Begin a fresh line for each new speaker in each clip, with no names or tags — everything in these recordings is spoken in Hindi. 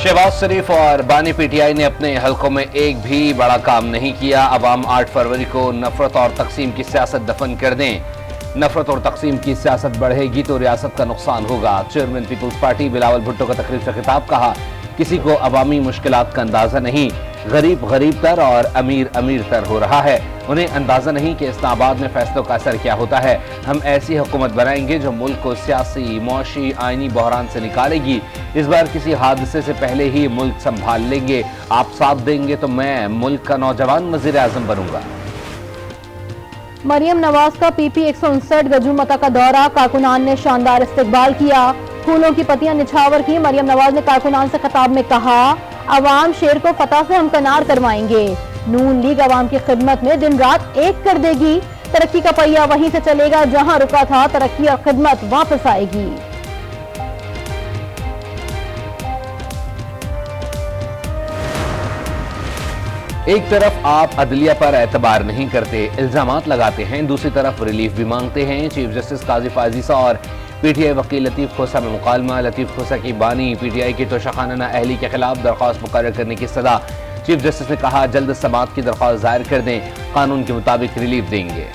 शहबाज शरीफ और बानी पीटीआई ने अपने हलकों में एक भी बड़ा काम नहीं किया। अवाम 8 फरवरी को नफरत और तकसीम की सियासत दफन कर दें। नफरत और तकसीम की सियासत बढ़ेगी तो रियासत का नुकसान होगा। चेयरमैन पीपुल्स पार्टी बिलावल भुट्टो का तकरीब से खिताब। कहा, किसी को अवामी मुश्किलात का अंदाजा नहीं, गरीब गरीब तर और अमीर अमीर तर हो रहा है। उन्हें अंदाजा नहीं कि इस्लामाबाद में फैसलों का असर क्या होता है। हम ऐसी हुकूमत बनाएंगे जो मुल्क को सियासी, मौशी, आईनी बहरान से निकालेगी। इस बार किसी हादसे से पहले ही मुल्क संभाल लेंगे। आप साथ देंगे तो मैं मुल्क का नौजवान वज़ीर आज़म बनूंगा।
मरियम नवाज का पीपी 159 गजूमता का दौरा। कारकुनान ने शानदार इस्तकबाल किया, फूलों की पत्तियां निछावर की। मरियम नवाज ने कारकुनान से खिताब में कहा, अवाम शेर को फतह से हम कनार करवाएंगे। नून लीग अवाम की खिदमत में दिन रात एक कर देगी। तरक्की का पहिया वहीं से चलेगा जहां रुका था, तरक्की और खिदमत वापस आएगी।
एक तरफ आप अदलिया पर एतबार नहीं करते, इल्जामात लगाते हैं, दूसरी तरफ रिलीफ भी मांगते हैं। चीफ जस्टिस काजी फाजीसा और पीटीआई वकील लतीफ खोसा में मुकालमा। लतीफ खोसा की बानी पीटीआई की तोशाखाना अहली के खिलाफ दरख्वास्त मुकर्रर करने की सदा। चीफ जस्टिस ने कहा, जल्द समाअत की दरख्वास्त दायर कर दें, कानून के मुताबिक रिलीफ देंगे।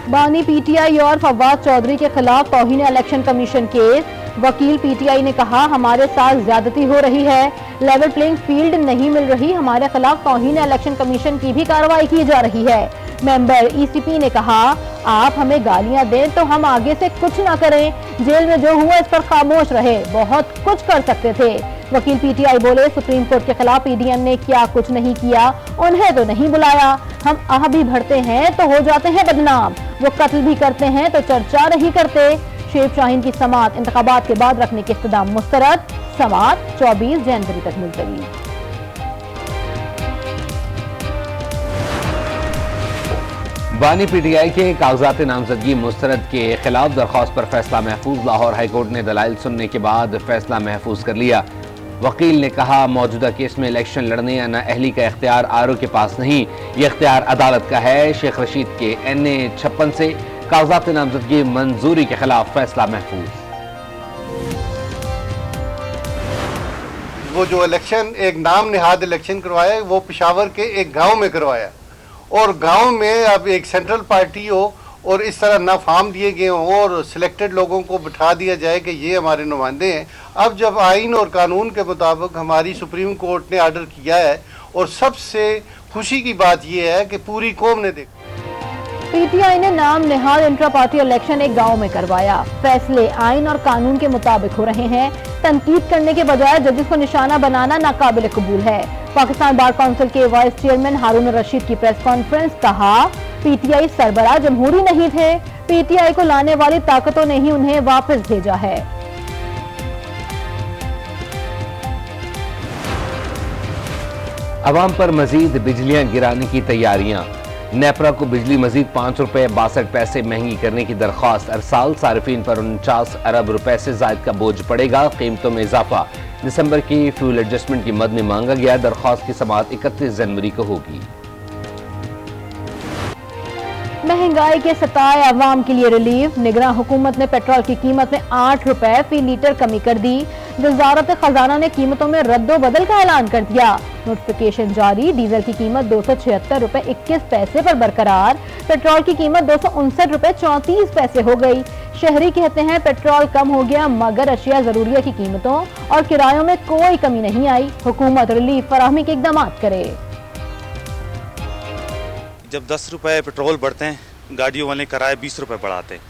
बानी पीटीआई और फवाद चौधरी के खिलाफ तौहीन इलेक्शन कमीशन केस। वकील पीटीआई ने कहा, हमारे साथ ज्यादती हो रही है, लेवल प्लेइंग फील्ड नहीं मिल रही, हमारे खिलाफ तौहीन इलेक्शन कमीशन की भी कार्रवाई की जा रही है। मेंबर ईसीपी ने कहा, आप हमें गालियां दें तो हम आगे से कुछ ना करें, जेल में जो हुआ इस पर खामोश रहे, बहुत कुछ कर सकते थे। वकील पीटीआई बोले, सुप्रीम कोर्ट के खिलाफ पीडीएम ने क्या कुछ नहीं किया, उन्हें तो नहीं बुलाया। हम आह भी भरते हैं तो हो जाते हैं बदनाम, वो कत्ल भी करते हैं तो चर्चा नहीं करते। शेख शाहीन की समाअत इंतखाबात के बाद रखने के इख्तिदाम मुस्तरद। समाअत 24 जनवरी तक मुलतवी।
बानी पीटीआई के कागजात नामजदगी मुस्तरद के खिलाफ दरख्वास्त पर फैसला महफूज। लाहौर हाईकोर्ट ने दलाइल सुनने के बाद फैसला महफूज कर लिया। वकील ने कहा, मौजूदा केस में इलेक्शन लड़ने या नाअहली का इख्तियार आरओ के पास नहीं, ये इख्तियार अदालत का है। शेख रशीद के NA 56 से कागजात नामजदगी मंजूरी के खिलाफ फैसला महफूज।
वो जो इलेक्शन एक नाम निहाद इलेक्शन करवाया, वो पेशावर के एक गांव में करवाया, और गांव में अब एक सेंट्रल पार्टी हो और इस तरह ना फार्म दिए गए हों और सिलेक्टेड लोगों को बिठा दिया जाए कि ये हमारे नुमाइंदे हैं। अब जब आइन और कानून के मुताबिक हमारी सुप्रीम कोर्ट ने आर्डर किया है, और सबसे खुशी की बात यह है कि पूरी कौम ने देखा।
पीटीआई ने नाम निहाद इंट्रा पार्टी इलेक्शन एक गांव में करवाया। फैसले आइन और कानून के मुताबिक हो रहे हैं। तनकीद करने के बजाय जजेस को निशाना बनाना नाकाबिल कबूल है। पाकिस्तान बार काउंसिल के वाइस चेयरमैन हारून रशीद की प्रेस कॉन्फ्रेंस। कहा, पीटीआई सरबराह जमहूरी नहीं थे, पीटीआई को लाने वाली ताकतों ने ही उन्हें वापस भेजा है।
अवाम पर मजीद बिजलियां गिराने की तैयारियां। नेपरा को बिजली मजीद 5 रुपए 62 पैसे महंगी करने की दरख्वास्त। अरसाल सार्फिन पर 49 अरब रुपए से जायद का बोझ पड़ेगा। कीमतों में इजाफा। दिसंबर की फ्यूल एडजस्टमेंट की मद में मांगा गया। दरख्वास्त की समाअत 31 जनवरी को होगी।
महंगाई के सताए अवाम के लिए रिलीफ। निगरान हुकूमत ने पेट्रोल की कीमत में 8 रुपए फी लीटर कमी कर दी। वजारत खजाना ने कीमतों में रद्दो बदल का ऐलान कर दिया। नोटिफिकेशन जारी। डीजल की कीमत 276 रुपए 21 पैसे पर बरकरार। पेट्रोल की कीमत 259 रुपए 34 पैसे हो गई। शहरी कहते हैं, पेट्रोल कम हो गया मगर अशिया जरूरिया की कीमतों और किरायों में कोई कमी नहीं आई। हुकूमत रिलीफ फराहमी के इकदाम करे।
जब 10 रुपए पेट्रोल बढ़ते हैं, गाड़ियों वाले किराए 20 रुपए बढ़ाते हैं।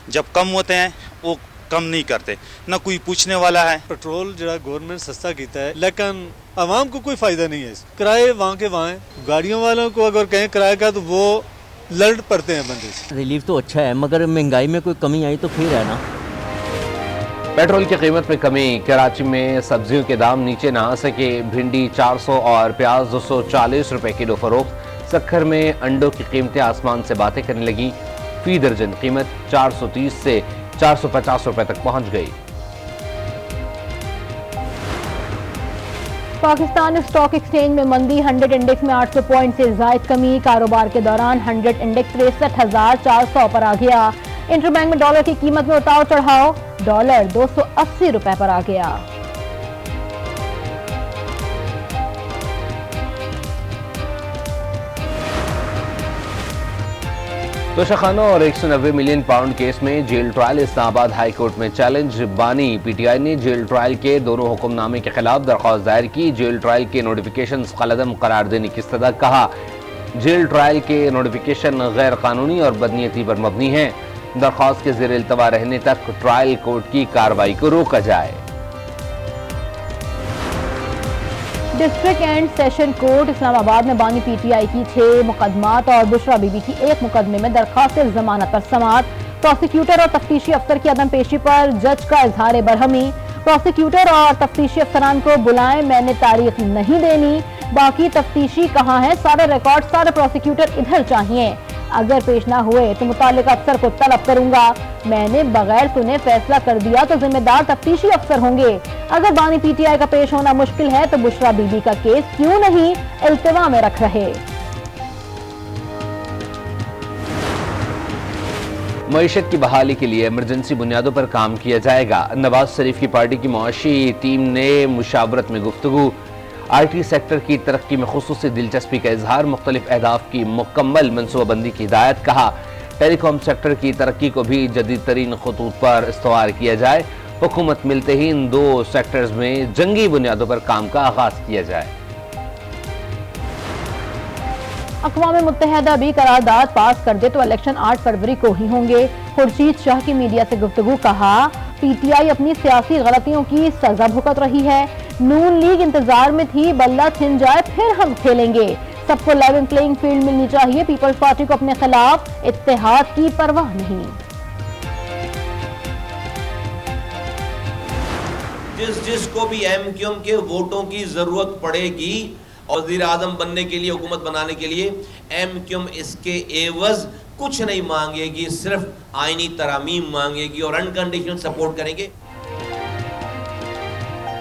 जब कम होते हैं वो कम नहीं करते, ना कोई पूछने वाला है।
पेट्रोल जो गवर्नमेंट सस्ता कीता है, लेकिन आवाम को कोई फायदा नहीं है। किराए वहाँ के वहाँ है। गाड़ियों वालों को अगर कहें किराए का तो वो लड़ पड़ते हैं बंदे से।
रिलीफ तो अच्छा है, मगर महंगाई में कोई कमी आई तो फिर है ना।
पेट्रोल की कीमत में कमी। कराची में सब्जियों के दाम नीचे ना आ सके। भिंडी 400 और प्याज 240 रुपए किलो फरोख्त। सक्खर में अंडों की कीमतें आसमान से बातें करने लगी। फी दर्जन कीमत 430 से 450 रुपए तक पहुंच गई।
पाकिस्तान स्टॉक एक्सचेंज में मंदी। 100 इंडेक्स में 800 पॉइंट से जायद कमी। कारोबार के दौरान 100 इंडेक्स 63,400 पर आ गया। इंटरबैंक में डॉलर की कीमत में उतार चढ़ाव, डॉलर 280 रुपए पर आ गया।
तोशा खाना और 190 मिलियन पाउंड केस में jail trial Islamabad high court में चैलेंज। बानी पीटीआई ने जेल ट्रायल के दोनों हुक्मनामे के खिलाफ दरख्वास्त दायर की। जेल ट्रायल के नोटिफिकेशन कलअदम करार देने की इस्तदा। कहा जेल ट्रायल के नोटिफिकेशन गैर कानूनी और बदनीयती पर मबनी है। दरख्वास्त के ज़ेर इल्तवा रहने तक ट्रायल कोर्ट की कार्रवाई को रोका जाए।
District and session court Islamabad में बानी पीटीआई की 6 मुकदमात और बुशरा बीबी की 1 मुकदमे में दरखास्त जमानत पर समाअत। प्रोसिक्यूटर और तफ्तीशी अफसर की अदम पेशी पर जज का इजहार बरहमी। प्रोसिक्यूटर और तफ्तीशी अफसरान को बुलाएं, मैंने तारीख नहीं देनी, बाकी तफ्तीशी कहाँ है, सारे रिकॉर्ड सारे प्रोसिक्यूटर इधर चाहिए, अगर पेश ना हुए तो मुतालिका अफसर को तलब करूंगा, मैंने बगैर सुने फैसला कर दिया तो जिम्मेदार तफ्तीशी अफसर होंगे। अगर बानी पीटीआई का पेश होना मुश्किल है तो बुशरा बीबी का केस क्यों नहीं इल्तिवा में रख रहे।
मईशत की बहाली के लिए इमरजेंसी बुनियादों पर काम किया जाएगा। नवाज शरीफ की पार्टी की मुआशी टीम ने मुशावरत में गुफ्तगू। IT सेक्टर की तरक्की में खुसूसी दिलचस्पी का इजहार। मुख्तलिफ अहदाफ की मुकम्मल मनसूबाबंदी की हिदायत। कहा टेलीकॉम सेक्टर की तरक्की को भी जदीद तरीन खतूत पर इस्तवार किया जाए। हुकूमत मिलते ही इन 2 सेक्टर्स में जंगी बुनियादों पर काम का आगाज किया जाए।
अक़वाम मुत्तहिदा भी करारदाद पास कर दे तो इलेक्शन 8 फरवरी को ही होंगे। खुर्शीद शाह की मीडिया से गुफ्तगू। कहा पीटीआई अपनी सियासी गलतियों की सजा भुगत रही है। नून लीग इंतजार में थी, बल्ला छिन जाए फिर हम खेलेंगे। सबको लेवल प्लेइंग फील्ड मिलनी चाहिए। पीपल्स पार्टी को अपने खिलाफ इत्तेहाद की परवाह नहीं।
जिसको भी एमक्यूएम के वोटों की जरूरत पड़ेगी और वज़ीर आज़म बनने के लिए, हुकूमत बनाने के लिए, एमक्यूएम इसके एवज कुछ नहीं मांगेगी, सिर्फ आईनी तरामीम मांगेगी और अनकंडीशनल सपोर्ट करेंगे।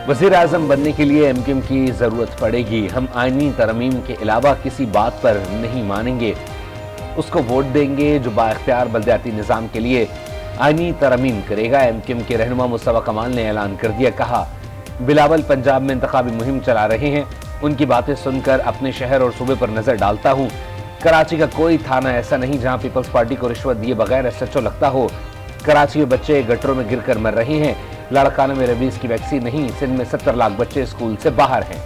वज़ीर आज़म बनने के लिए एमक्यूएम की जरूरत पड़ेगी, हम आईनी तरमीम के अलावा किसी बात पर नहीं मानेंगे, उसको वोट देंगे जो बाइख्तियार बलदियाती निज़ाम के लिए आईनी तरमीम करेगा। एमक्यूएम के रहनुमा मुस्तफा कमाल ने ऐलान कर दिया। कहा बिलावल पंजाब में इंतखाबी मुहिम चला रहे हैं, उनकी बातें सुनकर अपने शहर और सूबे पर नजर डालता हूँ। कराची का कोई थाना ऐसा नहीं जहाँ पीपल्स पार्टी को रिश्वत दिए बगैर SHO लगता हो। कराची में बच्चे गटरों में गिरकर मर रहे हैं। लाड़काना में रेबीज की वैक्सीन नहीं, सिंध में 70 लाख बच्चे स्कूल से बाहर हैं।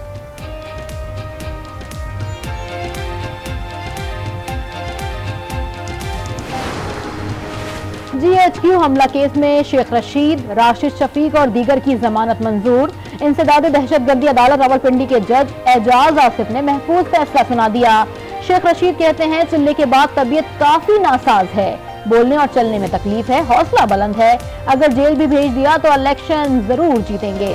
GHQ हमला केस में शेख रशीद, राशिद शफीक और दीगर की जमानत मंजूर। इंसदाद दहशतगर्दी अदालत रावलपिंडी के जज एजाज आसिफ ने महफूज फैसला सुना दिया। शेख रशीद कहते हैं चिल्ले के बाद तबीयत काफी नासाज है, बोलने और चलने में तकलीफ है, हौसला बुलंद है, अगर जेल भी भेज दिया तो इलेक्शन जरूर जीतेंगे।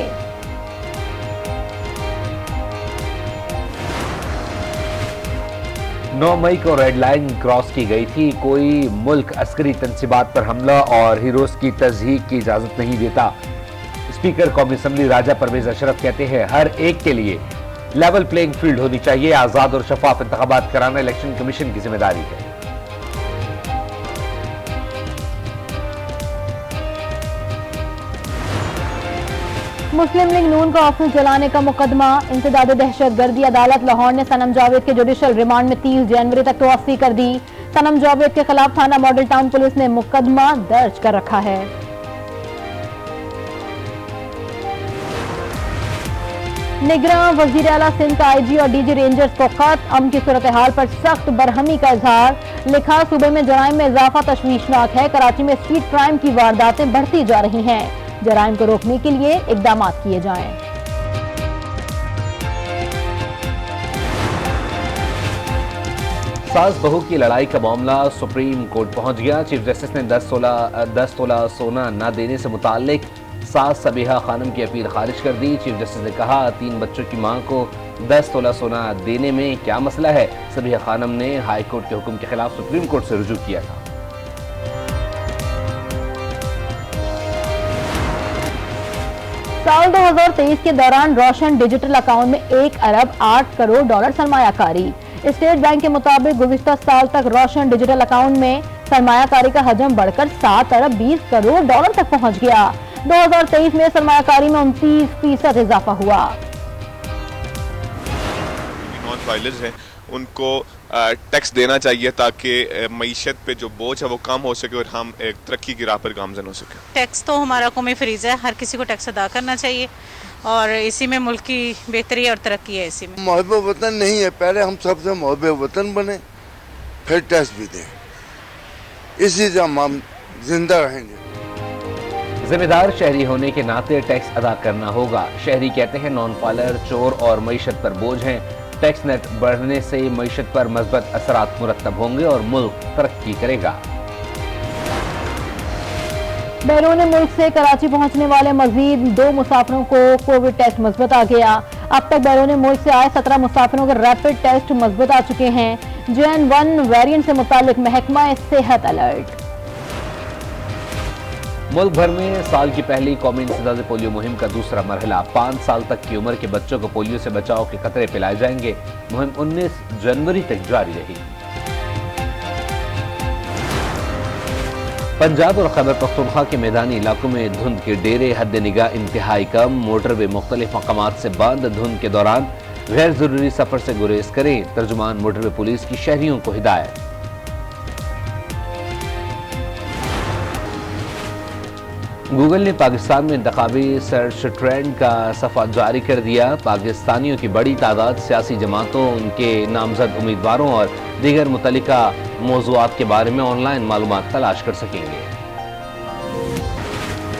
9 मई को रेड लाइन क्रॉस की गई थी। कोई मुल्क अस्करी तंसीबात पर हमला और हीरोज की तज़हीक की इजाजत नहीं देता। स्पीकर कौमी असम्बली राजा परवेज अशरफ कहते हैं हर एक के लिए लेवल प्लेइंग फील्ड होनी चाहिए, आजाद और शफाफ इंतखाबात कराना इलेक्शन कमीशन की जिम्मेदारी है।
मुस्लिम लीग नून का ऑफिस जलाने का मुकदमा। इंसदाद दहशतगर्दी अदालत लाहौर ने सनम जावेद के जुडिशल रिमांड में 30 जनवरी तक तोसी कर दी। सनम जावेद के खिलाफ थाना मॉडल टाउन पुलिस ने मुकदमा दर्ज कर रखा है। निगरान वजीर आला सिंध का IG और DG रेंजर्स को खत, अमन की सूरत हाल पर सख्त बरहमी का इजहार। लिखा सूबे में जराइम में इजाफा तशवीशनाक है, कराची में स्ट्रीट क्राइम की वारदातें बढ़ती जा रही हैं, जराइम को रोकने के लिए इकदाम किए जाएं।
सास बहू की लड़ाई का मामला सुप्रीम कोर्ट पहुंच गया। चीफ जस्टिस ने 10 तोला सोना न देने से मुताल्लिक सास सबीहा खानम की अपील खारिज कर दी। चीफ जस्टिस ने कहा 3 बच्चों की मां को 10 तोला सोना देने में क्या मसला है। सबीहा खानम ने हाई कोर्ट के हुक्म के खिलाफ सुप्रीम कोर्ट से रुजू किया था।
साल 2023 के दौरान रोशन डिजिटल अकाउंट में 1 अरब 8 करोड़ डॉलर सरमायाकारी। स्टेट बैंक के मुताबिक गुज़िश्ता साल तक रोशन डिजिटल अकाउंट में सरमायाकारी का हजम बढ़कर 7 अरब 20 करोड़ डॉलर तक पहुंच गया। 2023 में सरमायाकारी में 29% इजाफा हुआ।
नॉन फाइलर्स हैं उनको टैक्स देना चाहिए ताकि मईशत पे जो बोझ है वो कम हो सके और हम एक तरक्की की राह पर गामजन हो सके।
टैक्स तो हमारा कौमी फरीज़ है, हर किसी को टैक्स अदा करना चाहिए और इसी में मुल्क की बेहतरी और तरक्की है। इसी में
मुहब्बे वतन नहीं है, पहले हम सबसे मुहब्बे वतन बने फिर टैक्स भी दें, इसी से हम जिंदा रहेंगे।
जिम्मेदार शहरी होने के नाते टैक्स अदा करना होगा। शहरी कहते हैं नॉन फाइलर चोर और मईशत पर बोझ हैं। टैक्स नेट बढ़ने से मईशत पर मज़बूत असरात मुरत्तब होंगे और मुल्क तरक्की करेगा।
बैरून मुल्क से कराची पहुंचने वाले मजीद 2 मुसाफिरों को कोविड टेस्ट मजबूत आ गया। अब तक बैरून मुल्क से आए 17 मुसाफिरों के रैपिड टेस्ट मजबूत आ चुके हैं। JN1 वेरिएंट से मुतालिक महकमा सेहत अलर्ट।
मुल्क भर में साल की पहली कौमी इंसदाद पोलियो मुहिम का दूसरा मरहला। 5 साल तक की उम्र के बच्चों को पोलियो से बचाव के खतरे पिलाए जाएंगे। मुहिम 19 जनवरी तक जारी रहेगी। पंजाब और खैबर पख्तूनख्वा के मैदानी इलाकों में धुंध के डेरे हद निगाह इंतहाई कम। मोटरवे मुख्तलिफ मकामात से बंद। धुंध के दौरान गैर जरूरी सफर से गुरेज करें। तर्जुमान मोटरवे पुलिस की शहरियों को हिदायत। गूगल ने पाकिस्तान में इंतखाबी सर्च ट्रेंड का सफ़ा जारी कर दिया। पाकिस्तानियों की बड़ी तादाद सियासी जमातों, उनके नामजद उम्मीदवारों और दीगर मुतल्लिका मौज़ूआत के बारे में ऑनलाइन मालूमात तलाश कर सकेंगे।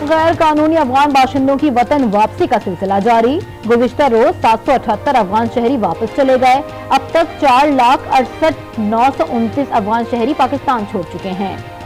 गैर कानूनी अफगान बाशिंदों की वतन वापसी का सिलसिला जारी। गुज़िश्ता रोज 778 अफगान शहरी वापस चले गए। अब तक 4,68,929 अफगान शहरी पाकिस्तान छोड़ चुके हैं।